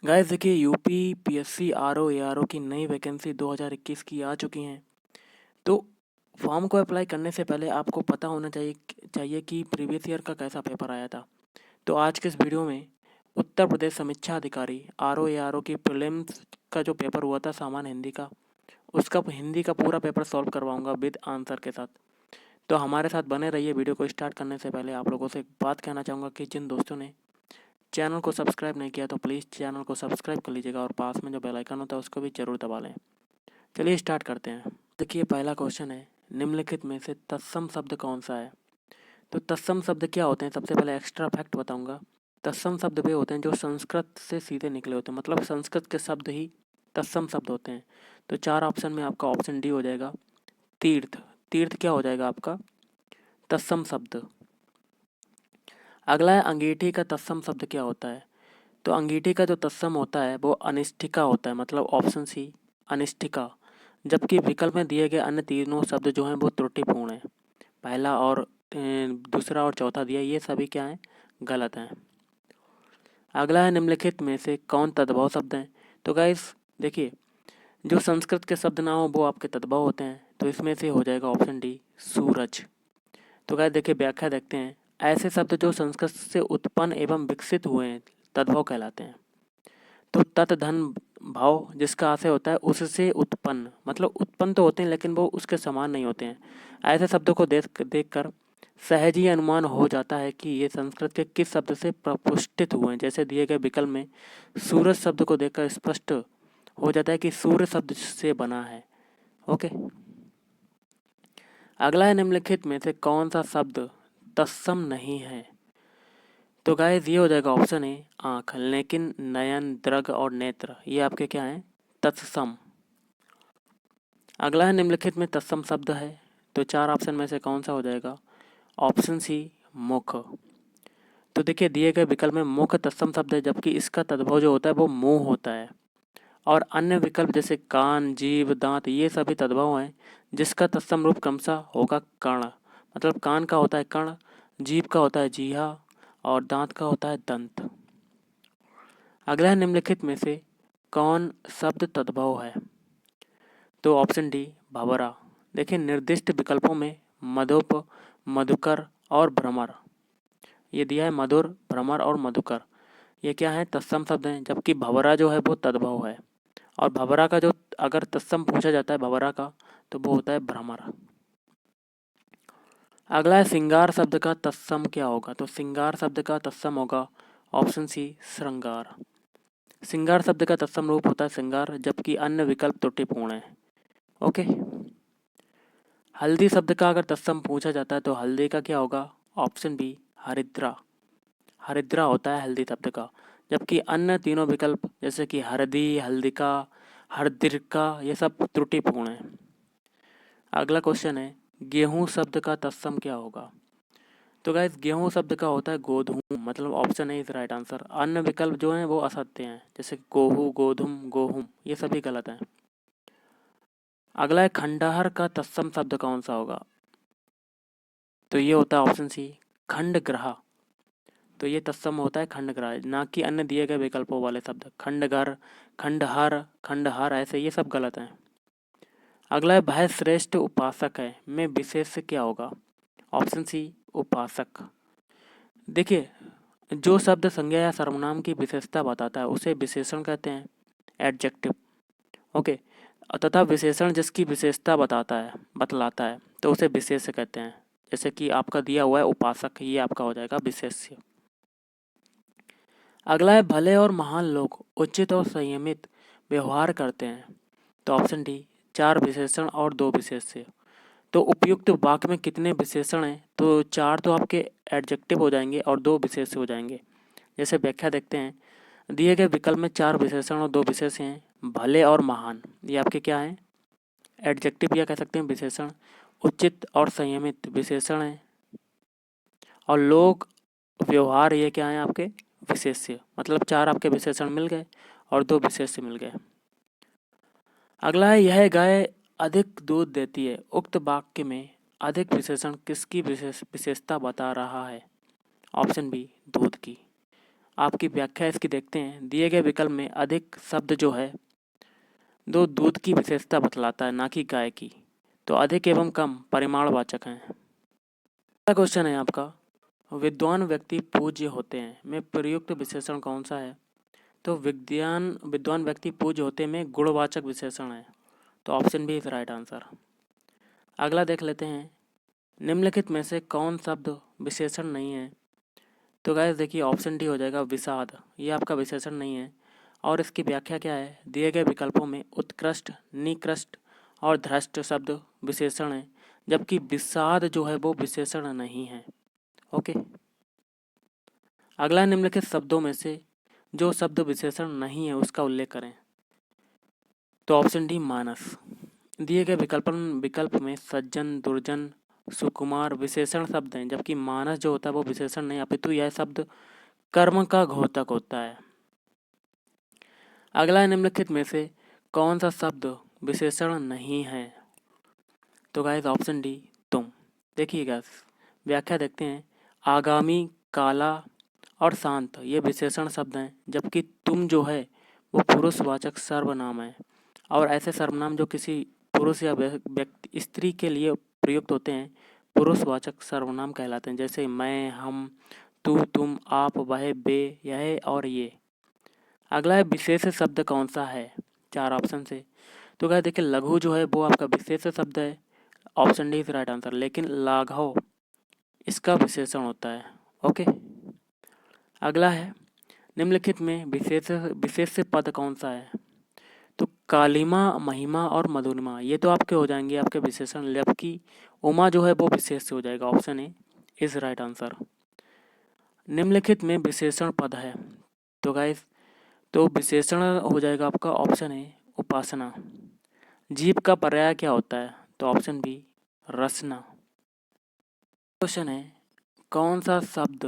Guys देखिए UP PSC RO ARO की नई वैकेंसी 2021 की आ चुकी हैं। तो फॉर्म को अप्लाई करने से पहले आपको पता होना चाहिए कि प्रीवियस ईयर का कैसा पेपर आया था। तो आज के इस वीडियो में उत्तर प्रदेश समीक्षा अधिकारी आरओ एआरओ की प्रीलिम्स का जो पेपर हुआ था सामान्य हिंदी का, उसका हिंदी का पूरा पेपर सॉल्व करवाऊंगा विद आंसर के साथ। तो हमारे साथ बने रहिए। वीडियो को स्टार्ट करने से पहले आप लोगों से एक बात कहना चाहूँगा कि जिन दोस्तों ने चैनल को सब्सक्राइब नहीं किया तो प्लीज़ चैनल को सब्सक्राइब कर लीजिएगा और पास में जो बेल आइकन होता है उसको भी ज़रूर दबा लें। चलिए स्टार्ट करते हैं। देखिए पहला क्वेश्चन है, निम्नलिखित में से तत्सम शब्द कौन सा है। तो तत्सम शब्द क्या होते हैं, सबसे पहले एक्स्ट्रा फैक्ट बताऊंगा। तत्सम शब्द वे होते हैं जो संस्कृत से सीधे निकले होते हैं, मतलब संस्कृत के शब्द ही तत्सम शब्द होते हैं। तो चार ऑप्शन में आपका ऑप्शन डी हो जाएगा तीर्थ। तीर्थ क्या हो जाएगा आपका तत्सम शब्द। अगला है अंगीठी का तत्सम शब्द क्या होता है। तो अंगीठी का जो तत्सम होता है वो अनिष्ठिका होता है, मतलब ऑप्शन सी अनिष्ठिका। जबकि विकल्प में दिए गए अन्य तीनों शब्द जो हैं वो त्रुटिपूर्ण हैं। पहला और दूसरा और चौथा दिया, ये सभी क्या हैं, गलत हैं। अगला है निम्नलिखित में से कौन तद्भव शब्द हैं। तो गाइस देखिए, जो संस्कृत के शब्द ना हो वो आपके तद्भव होते हैं। तो इसमें से हो जाएगा ऑप्शन डी सूरज। तो गाइस देखिए व्याख्या देखते हैं। ऐसे शब्द जो संस्कृत से उत्पन्न एवं विकसित हुए हैं तद्भव कहलाते हैं। तो तत् धन भाव जिसका आशय होता है उससे उत्पन्न, मतलब उत्पन्न तो होते हैं लेकिन वो उसके समान नहीं होते हैं। ऐसे शब्दों को देखकर सहज ही अनुमान हो जाता है कि ये संस्कृत के किस शब्द से प्रपुष्टित हुए हैं। जैसे दिए गए विकल्प में सूरज शब्द को देखकर स्पष्ट हो जाता है कि सूर्य शब्द से बना है। ओके, अगला है निम्नलिखित में से कौन सा शब्द तत्सम नहीं है। तो गाइस ये हो जाएगा ऑप्शन ए आँख, लेकिन नयन दृग और नेत्र ये आपके क्या हैं, तत्सम। अगला है निम्नलिखित में तत्सम शब्द है। तो चार ऑप्शन में से कौन सा हो जाएगा, ऑप्शन सी मुख। तो देखिए दिए गए विकल्प में मुख तत्सम शब्द है, जबकि इसका तद्भव जो होता है वो मुंह होता है। और अन्य विकल्प जैसे कान जीभ दांत ये सभी तद्भव हैं, जिसका तत्सम रूप क्रमशः होगा कर्ण। मतलब कान का होता है कर्ण, जीभ का होता है जीहा और दांत का होता है दंत। अगला है निम्नलिखित में से कौन शब्द तद्भव है। तो ऑप्शन डी भंवरा। देखिए निर्दिष्ट विकल्पों में मधुप मधुकर और भ्रमर ये दिया है, मधुर भ्रमर और मधुकर ये क्या है, तत्सम शब्द हैं। जबकि भंवरा जो है वो तद्भव है। और भंवरा का जो अगर तत्सम पूछा जाता है भंवरा का तो वो होता है भ्रमर। अगला है सिंगार शब्द का तत्सम क्या होगा। तो सिंगार शब्द का तत्सम होगा ऑप्शन सी श्रृंगार। सिंगार शब्द का तत्सम रूप होता है श्रृंगार, जबकि अन्य विकल्प त्रुटिपूर्ण है। ओके, हल्दी शब्द का अगर तत्सम पूछा जाता है तो हल्दी का क्या होगा, ऑप्शन बी हरिद्रा। हरिद्रा होता है हल्दी शब्द का। जबकि अन्य तीनों विकल्प जैसे कि हरदी हल्दिका हरदिरका ये सब त्रुटिपूर्ण है। अगला क्वेश्चन है गेहूं शब्द का तत्सम क्या होगा। तो गाइस गेहूं शब्द का होता है गोधूम, मतलब option A is right answer. अन्य विकल्प जो हैं वो असत्य हैं, जैसे गोहू गोधुम गोहुम ये सभी गलत हैं। अगला है खंडहर का तत्सम शब्द कौन सा होगा। तो ये होता है ऑप्शन सी खंडग्रह। तो ये तत्सम होता है खंडग्रह, ना कि अन्य दिए गए विकल्पों वाले शब्द खंडगर खंडहर खंडहार ऐसे ये सब गलत हैं। अगला है भय श्रेष्ठ उपासक है में विशेष क्या होगा। ऑप्शन सी उपासक। देखिए जो शब्द संज्ञा या सर्वनाम की विशेषता बताता है उसे विशेषण कहते हैं, एडजेक्टिव। ओके, तथा विशेषण जिसकी विशेषता बतलाता है तो उसे विशेष्य कहते हैं। जैसे कि आपका दिया हुआ है उपासक, ये आपका हो जाएगा विशेष्य। अगला है भले और महान लोग उचित और संयमित व्यवहार करते हैं। तो ऑप्शन डी चार विशेषण और दो विशेष्य। तो उपयुक्त वाक्य में कितने विशेषण हैं, तो चार तो आपके एडजेक्टिव हो जाएंगे और दो विशेष्य हो जाएंगे। जैसे व्याख्या देखते हैं, दिए गए विकल्प में चार विशेषण और दो विशेष्य हैं। भले और महान ये आपके क्या हैं, एडजेक्टिव या कह सकते हैं विशेषण। उचित और संयमित विशेषण है और लोग व्यवहार ये क्या है आपके विशेष्य। मतलब चार आपके विशेषण मिल गए और दो विशेष्य मिल गए। अगला है यह गाय अधिक दूध देती है, उक्त वाक्य में अधिक विशेषण किसकी विशेषता बता रहा है। ऑप्शन बी दूध की। आपकी व्याख्या इसकी देखते हैं। दिए गए विकल्प में अधिक शब्द जो है दो दूध की विशेषता बतलाता है, ना कि गाय की। तो अधिक एवं कम परिमाणवाचक हैं। अगला क्वेश्चन है आपका, विद्वान व्यक्ति पूज्य होते हैं में प्रयुक्त विशेषण कौन सा है? तो विद्वान व्यक्ति पूज्य होते में गुणवाचक विशेषण है। तो option B is right answer. अगला देख लेते हैं, निम्नलिखित में से कौन शब्द विशेषण नहीं है? तो गाइस देखिए ऑप्शन डी हो जाएगा विषाद। ये आपका विशेषण नहीं है। और इसकी व्याख्या क्या है? दिए गए विकल्पों में उत्कृष्ट, निकृष्ट और धृष्ट शब्द विशेषण है, जबकि विषाद जो है वो विशेषण नहीं है। ओके। अगला, निम्नलिखित शब्दों में से जो शब्द विशेषण नहीं है उसका उल्लेख करें। तो ऑप्शन डी मानस। दिए गए विकल्प में सज्जन, दुर्जन, सुकुमार विशेषण शब्द हैं, जबकि मानस जो होता है वो विशेषण नहीं, अपितु यह शब्द कर्म का घोतक होता है। अगला, निम्नलिखित में से कौन सा शब्द विशेषण नहीं है? तो गाइस ऑप्शन डी तुम। देखिएगा, व्याख्या देखते हैं। आगामी, काला और शांत ये विशेषण शब्द हैं, जबकि तुम जो है वो पुरुषवाचक सर्वनाम है। और ऐसे सर्वनाम जो किसी पुरुष या व्यक्ति स्त्री के लिए प्रयुक्त होते हैं पुरुषवाचक सर्वनाम कहलाते हैं, जैसे मैं, हम, तू, तुम, आप, वह, वे, यह और ये। अगला है विशेष शब्द कौन सा है? 4 ऑप्शन से। तो क्या देखिए, लघु जो है वो आपका विशेष शब्द है। Option D is right answer. लेकिन लाघव इसका विशेषण होता है। ओके। अगला है, निम्नलिखित में विशेष पद कौन सा है? तो कालिमा, महिमा और मधुरिमा ये तो आपके हो जाएंगे आपके विशेषण, जबकि उमा जो है वो विशेष से हो जाएगा। Option A is right answer. निम्नलिखित में विशेषण पद है। तो गाइस, तो विशेषण हो जाएगा आपका ऑप्शन ए उपासना। जीव का पर्याय क्या होता है? तो ऑप्शन बी रसना। क्वेश्चन है, कौन सा शब्द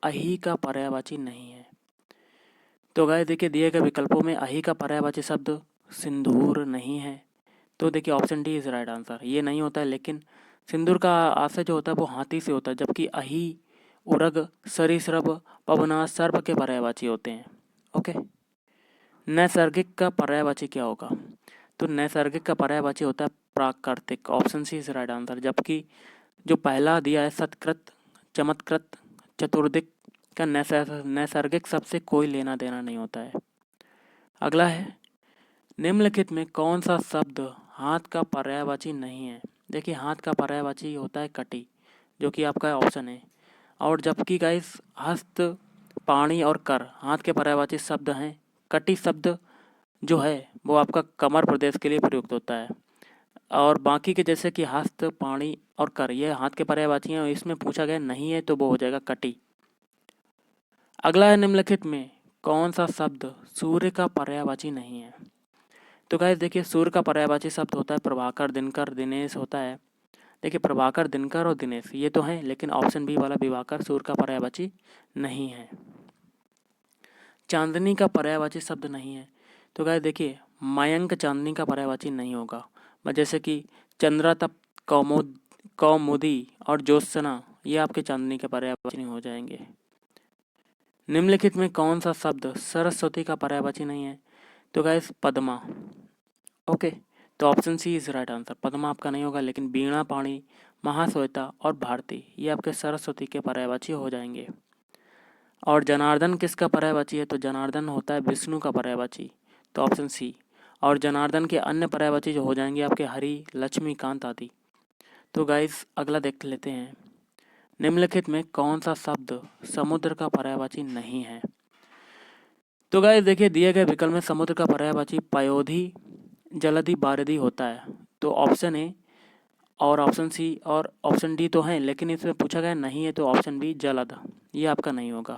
अहि का पर्यायवाची नहीं है? तो गाइस देखिए, दिए गए विकल्पों में अहि का पर्यायवाची शब्द सिंदूर नहीं है। तो देखिए option D is right answer. ये नहीं होता है, लेकिन सिंदूर का आशय जो होता है वो हाथी से होता है, जबकि अहि, उरग, सरीसृप, पवना सर्प के पर्यायवाची होते हैं। ओके। नैसर्गिक का पर्यायवाची क्या होगा? तो नैसर्गिक का पर्यायवाची होता है प्राकृतिक। Option C is right answer. जबकि जो पहला दिया है सत्कृत, चमत्कृत, चतुर्दिक का नैसर्गिक सबसे कोई लेना देना नहीं होता है। अगला है, निम्नलिखित में कौन सा शब्द हाथ का पर्यायवाची नहीं है? देखिए, हाथ का पर्यायवाची होता है कटी, जो कि आपका ऑप्शन है। और जबकि गाइस हस्त, पाणी और कर हाथ के पर्यायवाची शब्द हैं, कटी शब्द जो है वो आपका कमर प्रदेश के लिए प्रयुक्त होता है। और बाकी के जैसे कि हस्त, पाणी और कर ये हाथ के पर्यायवाची हैं, इसमें पूछा गया नहीं है तो वो हो जाएगा कटी। अगला है, निम्नलिखित में कौन सा शब्द सूर्य का पर्यायवाची नहीं है? तो गाइस देखिए, सूर्य का पर्यायवाची शब्द होता है प्रभाकर, दिनकर, दिनेश होता है। देखिए, प्रभाकर, दिनकर और दिनेश ये तो हैं, लेकिन ऑप्शन बी वाला दिवाकर सूर्य का पर्यायवाची नहीं है। चांदनी का पर्यायवाची शब्द नहीं है। तो गाइस देखिए, मयंक चांदनी का पर्यायवाची नहीं होगा। जैसे कि चंद्रातप, कौमुदी और ज्योत्सना ये आपके चांदनी के पर्यायवाची नहीं हो जाएंगे। निम्नलिखित में कौन सा शब्द सरस्वती का पर्यायवाची नहीं है? तो गाइस पद्मा। ओके। तो option C is right answer. Padma आपका नहीं होगा, लेकिन वीणा, पाणी, महाश्वेता और भारती ये आपके सरस्वती के पर्यायवाची हो जाएंगे। और जनार्दन किसका पर्यायवाची है? तो जनार्दन होता है विष्णु का पर्यायवाची। तो ऑप्शन सी। और जनार्दन के अन्य पर्यायवाची जो हो जाएंगे आपके हरि, लक्ष्मीकांत आदि। तो गाइस अगला देख लेते हैं, निम्नलिखित में कौन सा शब्द समुद्र का पर्यायवाची नहीं है? तो गाइस देखिए, दिए गए विकल्प में समुद्र का पर्यायवाची पयोधी, जलधि, बारिधि होता है। तो ऑप्शन ए और ऑप्शन सी और ऑप्शन डी तो हैं, लेकिन इसमें पूछा गया नहीं है, तो ऑप्शन बी जलद ये आपका नहीं होगा।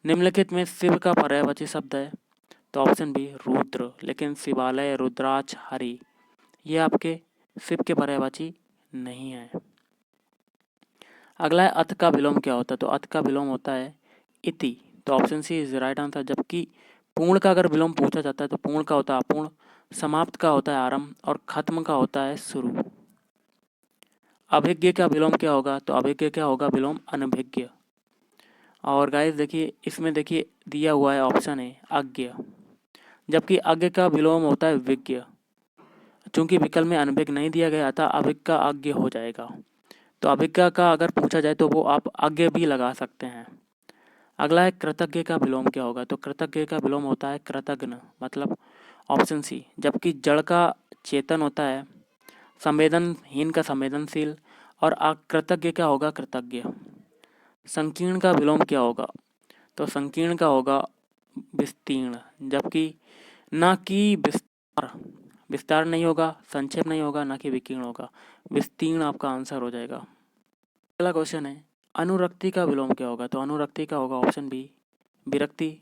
निम्नलिखित में शिव का पर्यायवाची शब्द है। तो ऑप्शन बी रुद्र, लेकिन शिवालय, रुद्राक्ष, हरि ये आपके शिव के पर्यायवाची नहीं है। अगला है, अथ का विलोम क्या होता है? तो अथ का विलोम होता है इति। तो option C is right answer. जबकि पूर्ण का अगर विलोम पूछा जाता है तो पूर्ण का होता है अपूर्ण, समाप्त का होता है आरंभ और खत्म का होता है शुरू। अभिज्ञ का विलोम क्या होगा? तो अभिज्ञ क्या होगा? विलोम अनभिज्ञ। और गाइस देखिए इसमें देखिए दिया हुआ है ऑप्शन है अज्ञ, जबकि अज्ञ का विलोम होता है विज्ञ। चूंकि विकल्प में अनभिज्ञ नहीं दिया गया था, अभिज्ञ का अज्ञ हो जाएगा। तो अभिज्ञ का अगर पूछा जाए तो वो आप अज्ञ भी लगा सकते हैं। अगला है कृतज्ञ का विलोम क्या होगा, तो कृतज्ञ का विलोम होता है कृतघ्न, मतलब ऑप्शन सी। जबकि जड़ का चेतन होता है, संवेदनहीन का संवेदनशील, और अकृतज्ञ का होगा कृतज्ञ। संकीर्ण का विलोम क्या होगा, तो संकीर्ण का होगा विस्तीर्ण, जबकि ना कि विस्तार। विस्तार नहीं होगा, संक्षेप नहीं होगा, ना कि विकीर्ण होगा, विस्तीर्ण आपका आंसर हो जाएगा। अगला क्वेश्चन है अनुरक्ति का विलोम क्या होगा, तो अनुरक्ति का होगा ऑप्शन बी विरक्ति।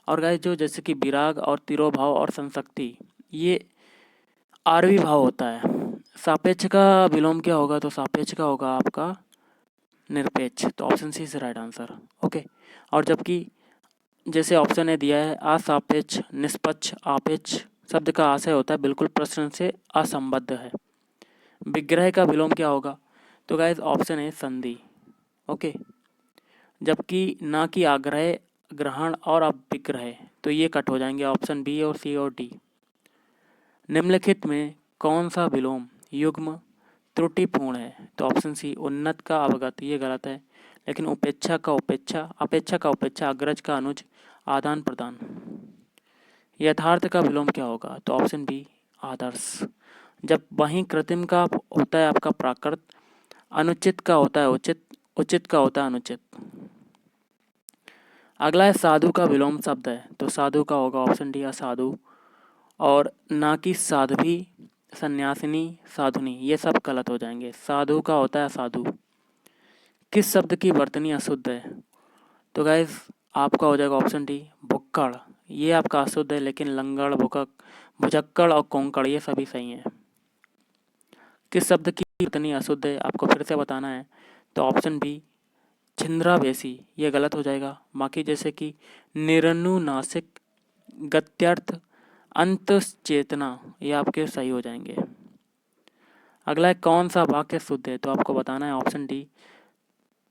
और गाइस जो जैसे कि विराग और तिरोभाव और संसक्ति, ये आरवी भाव होता है। सापेक्ष का विलोम क्या होगा, तो सापेक्ष का होगा आपका निरपेक्ष, तो option C is right answer. Okay, और जबकि जैसे ऑप्शन ए दिया है असापेक्ष, निष्पक्ष, आपेक्ष शब्द का आशय होता है बिल्कुल प्रश्न से असंबद्ध है। विग्रह का विलोम क्या होगा, तो गाइस ऑप्शन ए संधि। ओके, जबकि ना कि आग्रह, ग्रहण और अभिग्रह, तो ये कट हो जाएंगे ऑप्शन बी और सी और डी। निम्नलिखित में कौन सा विलोम युग्म त्रुटिपूर्ण है, तो ऑप्शन सी उन्नत का अवगत, ये गलत है। लेकिन उपेक्षा का उपेक्षा, अपेक्षा का उपेक्षा, अग्रज का अनुज, आदान प्रदान। यथार्थ का विलोम क्या होगा, तो ऑप्शन बी आदर्श। जब वहीं कृत्रिम का होता है आपका प्राकृत, अनुचित का होता है उचित, उचित का होता है अनुचित। अगला है साधु का विलोम शब्द है, तो साधु का होगा ऑप्शन डी असाधु, और ना कि साध्वी, सन्यासिनी, साधुनी, ये सब गलत हो जाएंगे। साधु का होता है साधु। किस शब्द की वर्तनी अशुद्ध है, तो गाइज आपका हो जाएगा ऑप्शन डी भुक्कड़, ये आपका अशुद्ध है। लेकिन लंगड़, भुकक, भुजक्कड़ और कोंकड़ ये सभी सही हैं। किस शब्द की वर्तनी अशुद्ध है आपको फिर से बताना है, तो ऑप्शन बी छिंद्रावेशी, ये गलत हो जाएगा। बाकी जैसे कि निरनुनासिक, गत्यर्थ, अंत चेतना, ये आपके सही हो जाएंगे। अगला है कौन सा वाक्य शुद्ध है, तो आपको बताना है ऑप्शन डी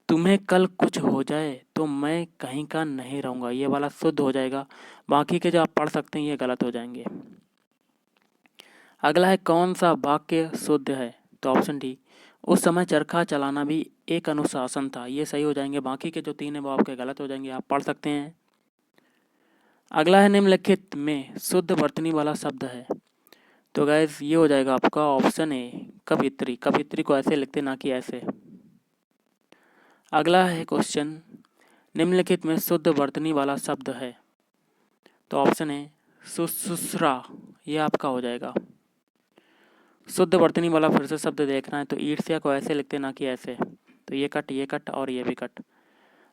तुम्हें कल कुछ हो जाए तो मैं कहीं का नहीं रहूँगा, ये वाला शुद्ध हो जाएगा। बाकी के जो आप पढ़ सकते हैं ये गलत हो जाएंगे। अगला है कौन सा वाक्य शुद्ध है, तो ऑप्शन डी उस समय चरखा चलाना भी एक अनुशासन था, ये सही हो जाएंगे। बाकी के जो तीन है वो आपके गलत हो जाएंगे, आप पढ़ सकते हैं। अगला है निम्नलिखित में शुद्ध वर्तनी वाला शब्द है, तो गैस ये हो जाएगा आपका ऑप्शन ए कवित्री। कवित्री को ऐसे लिखते ना कि ऐसे। अगला है क्वेश्चन निम्नलिखित में शुद्ध वर्तनी वाला शब्द है, तो ऑप्शन है सुसुसरा, ये आपका हो जाएगा। शुद्ध वर्तनी वाला फिर से शब्द देखना है तो ईर्ष्या को ऐसे लिखते ना कि ऐसे, तो ये कट और ये भी कट।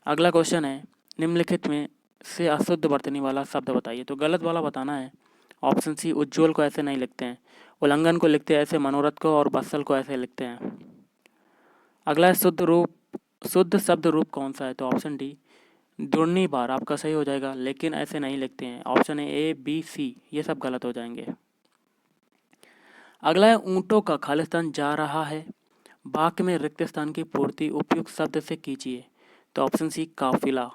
अगला क्वेश्चन है निम्नलिखित में से अशुद्ध वर्तनी वाला शब्द बताइए, तो गलत वाला बताना है। ऑप्शन सी उज्ज्वल को ऐसे नहीं लिखते हैं, उल्लंघन को लिखते हैं ऐसे, मनोरथ को और बत्सल को ऐसे लिखते हैं। अगला है शुद्ध शब्द रूप कौन सा है, तो ऑप्शन डी दुर्नी बार आपका सही हो जाएगा, लेकिन ऐसे नहीं लिखते हैं। ऑप्शन है ए बी सी, ये सब गलत हो जाएंगे। अगला है ऊँटों का खालिस्तान जा रहा है, वाक्य में रिक्त स्थान की पूर्ति उपयुक्त शब्द से कीजिए, तो ऑप्शन सी काफिला।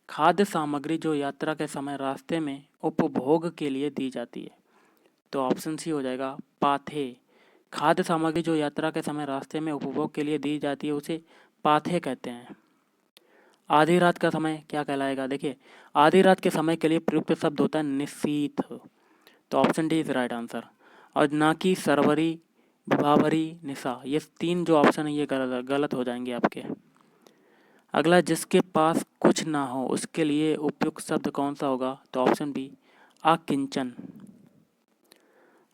खाद्य सामग्री जो यात्रा के समय रास्ते में उपभोग के लिए दी जाती है, तो ऑप्शन सी हो जाएगा पाथे। खाद्य सामग्री जो यात्रा के समय रास्ते में उपभोग के लिए दी जाती है उसे पाथे कहते हैं। आधी रात का समय क्या कहलाएगा, देखिए आधी रात के समय के लिए प्रयुक्त शब्द होता है निशीथ, तो option D is right answer. और ना कि सरवरी, विभावरी, निशा, ये तीन जो ऑप्शन है ये गलत हो जाएंगे आपके। अगला जिसके पास कुछ ना हो उसके लिए उपयुक्त शब्द कौन सा होगा, तो ऑप्शन बी अकिंचन।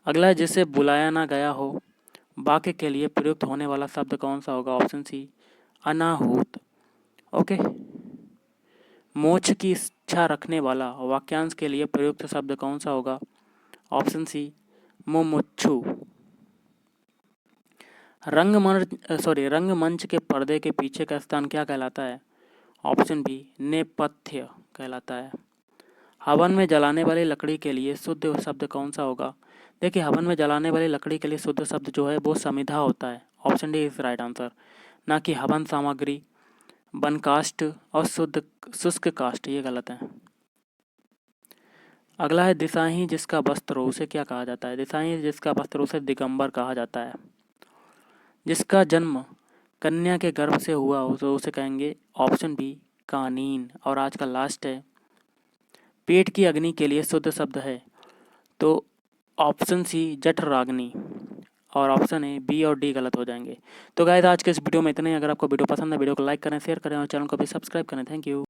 अगला जिसे बुलाया ना गया हो, वाक्य के लिए प्रयुक्त होने वाला शब्द कौन सा होगा, ऑप्शन सी अनाहूत। ओके, मोक्ष की इच्छा रखने वाला वाक्यांश के लिए प्रयुक्त शब्द कौन सा होगा, ऑप्शन सी मुमुक्षु। रंगमंच के पर्दे के पीछे का स्थान क्या कहलाता है, ऑप्शन बी नेपथ्य कहलाता है। हवन में जलाने वाली लकड़ी के लिए शुद्ध शब्द कौन सा होगा, देखिए हवन में जलाने वाली लकड़ी के लिए शुद्ध शब्द जो है वो समिधा होता है, option D is right answer. ना कि हवन सामग्री, वन काष्ठ और शुद्ध शुष्क काष्ठ, ये गलत है। अगला है दिशाही जिसका वस्त्र हो उसे क्या कहा जाता है? दिशाही जिसका वस्त्र हो उसे दिगंबर कहा जाता है। जिसका जन्म कन्या के गर्भ से हुआ हो तो उसे कहेंगे ऑप्शन बी कानीन। और आज का लास्ट है, पेट की अग्नि के लिए शुद्ध शब्द है तो ऑप्शन सी जठराग्नि, और ऑप्शन ए बी और डी गलत हो जाएंगे। तो गाइस आज के इस वीडियो में इतना ही। अगर आपको वीडियो पसंद है वीडियो को लाइक करें, शेयर करें और चैनल को भी सब्सक्राइब करें। Thank you.